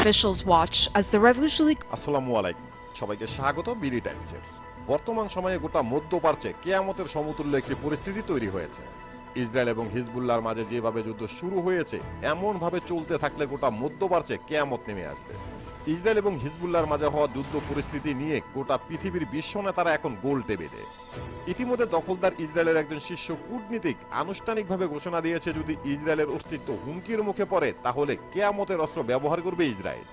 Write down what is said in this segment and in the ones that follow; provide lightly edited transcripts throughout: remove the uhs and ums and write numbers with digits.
officials watch as the revolutionary আসসালামু আলাইকুম, সবাইকে স্বাগত বিডি টাইমসের। বর্তমান সময়ে গোটা মধ্যপ্রাচ্যে কিয়ামতের সমতুল্য একটি পরিস্থিতি তৈরি হয়েছে। ইসরায়েল এবং হিজবুল্লাহর মাঝে যেভাবে যুদ্ধ শুরু হয়েছে, এমন ভাবে চলতে থাকলে গোটা মধ্যপ্রাচ্যে কিয়ামত নেমে আসবে। ইসরায়েল এবং হিজবুল্লাহর মাঝে হওয়া যুদ্ধ পরিস্থিতি নিয়ে গোটা পৃথিবীর বিশ্ব নেতারা এখন গোল টেবিলে। ইতিমধ্যে দখলদার ইসরায়েলের একজন শীর্ষ কূটনীতিক আনুষ্ঠানিকভাবে ঘোষণা দিয়েছে, যদি ইসরায়েলের অস্তিত্ব হুমকির মুখে পড়ে তাহলে কিয়ামতের অস্ত্র ব্যবহার করবে ইসরায়েল।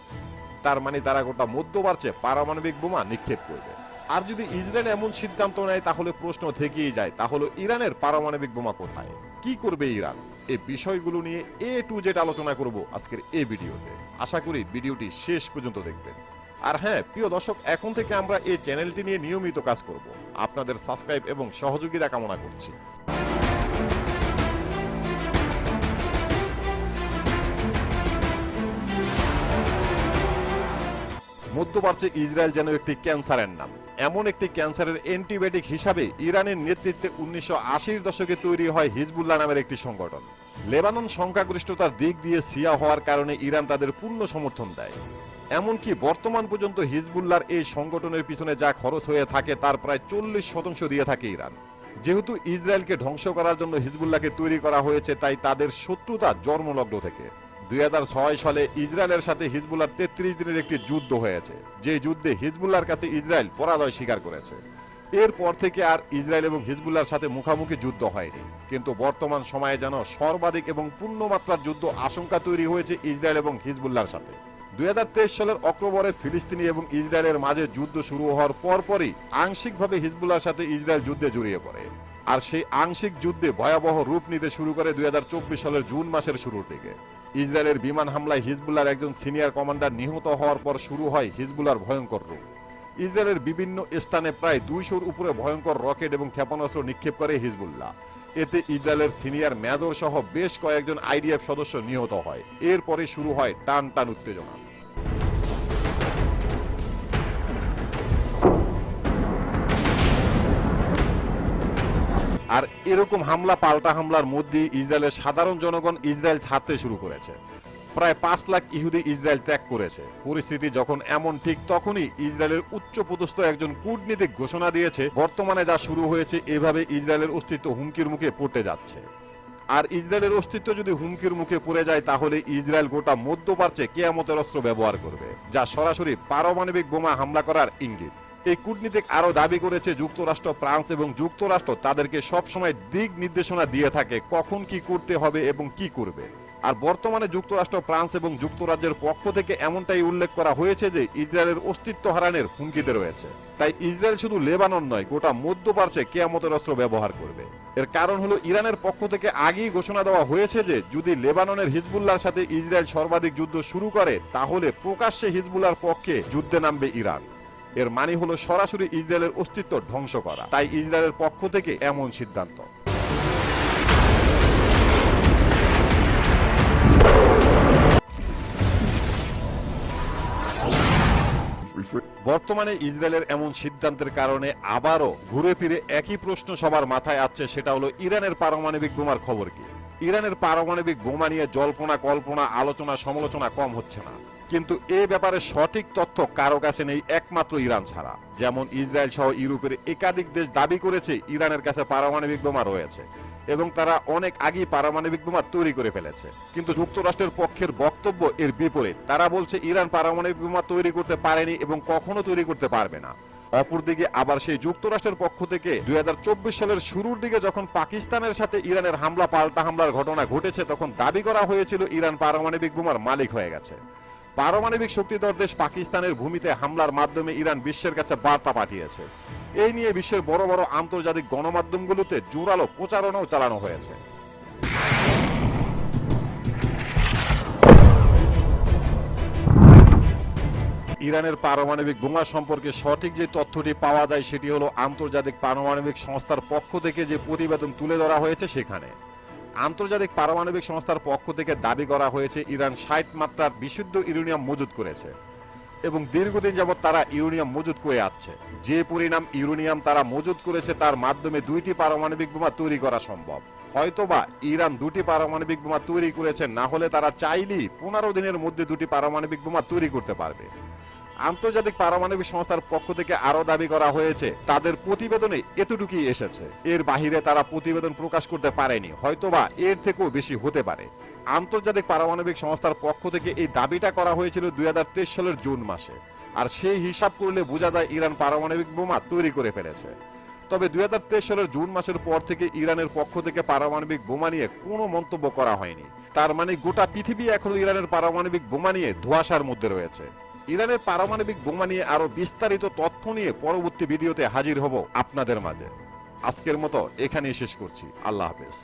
তার মানে তারা গোটা মধ্যপ্রাচ্যে পারমাণবিক বোমা নিক্ষেপ করবে। আর যদি ইসরায়েল এমন সিদ্ধান্ত নেয় তাহলে প্রশ্ন থেকেই যায়, তাহলে ইরানের পারমাণবিক বোমা কোথায়, কি করবে ইরান? এই বিষয়গুলো নিয়ে A to Z আলোচনা করব আজকের এই ভিডিওতে। আশা করি ভিডিওটি শেষ পর্যন্ত দেখবেন। আর হ্যাঁ প্রিয় দর্শক, এখন থেকে আমরা এই চ্যানেলটি নিয়ে নিয়মিত কাজ করব। আপনাদের সাবস্ক্রাইব এবং সহযোগিতা কামনা করছি। মধ্যপ্রাচ্যে ইসরায়েল যেন একটি ক্যান্সারের নাম। এমন একটি ক্যান্সারের অ্যান্টিবায়োটিক হিসাবে ইরানের নেতৃত্বে 1980-র দশকে তৈরি হয় হিজবুল্লাহ নামের একটি সংগঠন। লেবানন সংখ্যাগরিষ্ঠতার দিক দিয়ে শিয়া হওয়ার কারণে ইরান তাদের পূর্ণ সমর্থন দেয়। এমনকি বর্তমান পর্যন্ত হিজবুল্লাহর এই সংগঠনের পিছনে যা খরচ হয়ে থাকে তার প্রায় 40% দিয়ে থাকে ইরান। যেহেতু ইসরায়েলকে ধ্বংস করার জন্য হিজবুল্লাহকে তৈরি করা হয়েছে, তাই তাদের শত্রুতা জন্মলগ্ন থেকে। 2006 সালে ইসরায়েলের সাথে হিজবুল্লাহর 33 দিনের একটি যুদ্ধ হয়েছে, যে যুদ্ধে হিজবুল্লাহর কাছে ইসরায়েল পরাজয় স্বীকার করেছে। এরপর থেকে আর ইসরায়েল এবং হিজবুল্লাহর সাথে মুখোমুখি যুদ্ধ হয়নি। কিন্তু বর্তমান সময়ে যেন সর্বাধিক এবং পূর্ণমাত্রার যুদ্ধ আশঙ্কা তৈরি হয়েছে ইসরায়েল এবং হিজবুল্লাহর সাথে। 2023 সালের অক্টোবরে ফিলিস্তিনি এবং ইসরায়েলের মাঝে যুদ্ধ শুরু হওয়ার পরপরই আংশিকভাবে হিজবুল্লাহর সাথে ইসরায়েল যুদ্ধে জড়িয়ে পড়ে। আর সেই আংশিক যুদ্ধে ভয়াবহ রূপ নিতে শুরু করে 2024 সালের জুন মাসের শুরুর দিকে। ইসরায়েলের বিমান হামলায় হিজবুল্লাহর একজন সিনিয়র কমান্ডার নিহত হওয়ার পর শুরু হয় হিজবুল্লাহর ভয়ঙ্কর রূপ। ইসরায়েলের বিভিন্ন স্থানে প্রায় 200-র উপরে ভয়ঙ্কর রকেট এবং ক্ষেপণাস্ত্র নিক্ষেপ করে হিজবুল্লাহ। এতে ইসরায়েলের সিনিয়র মেজর সহ বেশ কয়েকজন আইডিএফ সদস্য নিহত হয়। এরপরে শুরু হয় টান টান উত্তেজনা। আর এরকম হামলা পাল্টা হামলার মধ্যে ইসরায়েলের সাধারণ জনগণ ইসরায়েল ছাড়তে শুরু করেছে। প্রায় 5 লাখ ইহুদি ইসরায়েল ত্যাগ করেছে। পরিস্থিতি যখন এমন, ঠিক তখনই ইসরায়েলের উচ্চপদস্থ একজন কূটনীতিক ঘোষণা দিয়েছে, বর্তমানে যা শুরু হয়েছে এভাবে ইসরায়েলের অস্তিত্ব হুমকির মুখে পড়তে যাচ্ছে। আর ইসরায়েলের অস্তিত্ব যদি হুমকির মুখে পড়ে যায় তাহলে ইসরায়েল গোটা মধ্যপ্রাচ্যে কিয়ামতের অস্ত্র ব্যবহার করবে, যা সরাসরি পারমাণবিক বোমা হামলা করার ইঙ্গিত। এই কূটনীতিক আরো দাবি করেছে, যুক্তরাষ্ট্র, ফ্রান্স এবং যুক্তরাষ্ট্র তাদেরকে সবসময় দিক নির্দেশনা দিয়ে থাকে কখন কি করতে হবে এবং কি করবে। আর বর্তমানে যুক্তরাষ্ট্র, ফ্রান্স এবং যুক্তরাজ্যের পক্ষ থেকে এমনটাই উল্লেখ করা হয়েছে যে ইসরায়েলের অস্তিত্ব হারানোর হুমকিতে রয়েছে। তাই ইসরায়েল শুধু লেবানন নয়, গোটা মধ্যপ্রাচ্যে কিয়ামতের অস্ত্র ব্যবহার করবে। এর কারণ হলো ইরানের পক্ষ থেকে আগেই ঘোষণা দেওয়া হয়েছে যে যদি লেবাননের হিজবুল্লাহর সাথে ইসরায়েল সর্বাধিক যুদ্ধ শুরু করে তাহলে প্রকাশ্যে হিজবুল্লাহর পক্ষে যুদ্ধে নামবে ইরান। এর মানে হলো সরাসরি ইসরায়েলের অস্তিত্ব ধ্বংস করা। তাই ইসরায়েলের পক্ষ থেকে এমন সিদ্ধান্ত। বর্তমানে ইসরায়েলের এমন সিদ্ধান্তের কারণে আবারও ঘুরে ফিরে একই প্রশ্ন সবার মাথায় আসছে, সেটা হলো ইরানের পারমাণবিক বোমার খবর কি। ইরানের পারমাণবিক বোমা নিয়ে জল্পনা কল্পনা, আলোচনা সমালোচনা কম হচ্ছে না। কিন্তু এ ব্যাপারে সঠিক তথ্য কারো কাছে নেই একমাত্র ইরান ছাড়া। যেমন ইসরায়েল সহ ইউরোপের একাধিক দেশ দাবি করেছে ইরানের কাছে পারমাণবিক বোমা রয়েছে এবং তারা অনেক আগেই পারমাণবিক বোমা তৈরি করে ফেলেছে। কিন্তু যুক্তরাষ্ট্রের পক্ষের বক্তব্য এর বিপরীত। তারা বলছে ইরান পারমাণবিক বোমা তৈরি করতে পারেনি এবং কখনো তৈরি করতে পারবে না। অপরদিকে আবার সেই যুক্তরাষ্ট্রের পক্ষ থেকে 2024 সালের শুরুর দিকে যখন পাকিস্তানের সাথে ইরানের হামলা পাল্টা হামলার ঘটনা ঘটেছে, তখন দাবি করা হয়েছিল ইরান পারমাণবিক বোমার মালিক হয়ে গেছে। পারমাণবিক শক্তিধর দেশ পাকিস্তানের ভূমিতে হামলার মাধ্যমে ইরান বিশ্বের কাছে বার্তা পাঠিয়েছে। এই নিয়ে বিশ্বের বড় বড় আন্তর্জাতিক গণমাধ্যমগুলোতে জোরালো প্রচারণাও চালানো হয়েছে। ইরানের পারমাণবিক বোমা সম্পর্কে সঠিক যে তথ্যটি পাওয়া যায় সেটি হলো আন্তর্জাতিক পারমাণবিক সংস্থার পক্ষ থেকে যে প্রতিবেদন তুলে ধরা হয়েছে সেখানে। আন্তর্জাতিক পারমাণবিক সংস্থার পক্ষ থেকে দাবি করা হয়েছে ইরান 60 মাত্রার বিশুদ্ধ ইউরেনিয়াম মজুত করেছে এবং দীর্ঘদিন যাবৎ তারা ইউরেনিয়াম মজুত করে আসছে। যে পরিমাণ ইউরেনিয়াম তারা মজুত করেছে তার মাধ্যমে 2টি পারমাণবিক বোমা তৈরি করা সম্ভব। হয়তোবা ইরান 2টি পারমাণবিক বোমা তৈরি করেছে, না হলে তারা চাইলেই 15 দিনের মধ্যে 2টি পারমাণবিক বোমা তৈরি করতে পারবে। আন্তর্জাতিক পারমাণবিক সংস্থার পক্ষ থেকে আরো দাবি করা হয়েছে, তাদের প্রতিবেদনে এতটুকুই এসেছে, এর বাহিরে তারা প্রতিবেদন প্রকাশ করতে পারেনি, হয়তোবা এর থেকেও বেশি হতে পারে। আন্তর্জাতিক পারমাণবিক সংস্থার পক্ষ থেকে এই দাবিটা করা হয়েছিল 2023 সালের জুন মাসে, আর সেই হিসাব করলে বোঝা যায় ইরান পারমাণবিক বোমা তৈরি করে ফেলেছে। তবে 2023 সালের জুন মাসের পর থেকে ইরানের পক্ষ থেকে পারমাণবিক বোমা নিয়ে কোনো মন্তব্য করা হয়নি। তার মানে গোটা পৃথিবী এখনো ইরানের পারমাণবিক বোমা নিয়ে ধোঁয়াশার মধ্যে রয়েছে। ইরানের পারমাণবিক বোমা নিয়ে আরো বিস্তারিত তথ্য নিয়ে পরবর্তী ভিডিওতে হাজির হব আপনাদের মাঝে। আজকের মতো এখানেই শেষ করছি। আল্লাহ হাফেজ।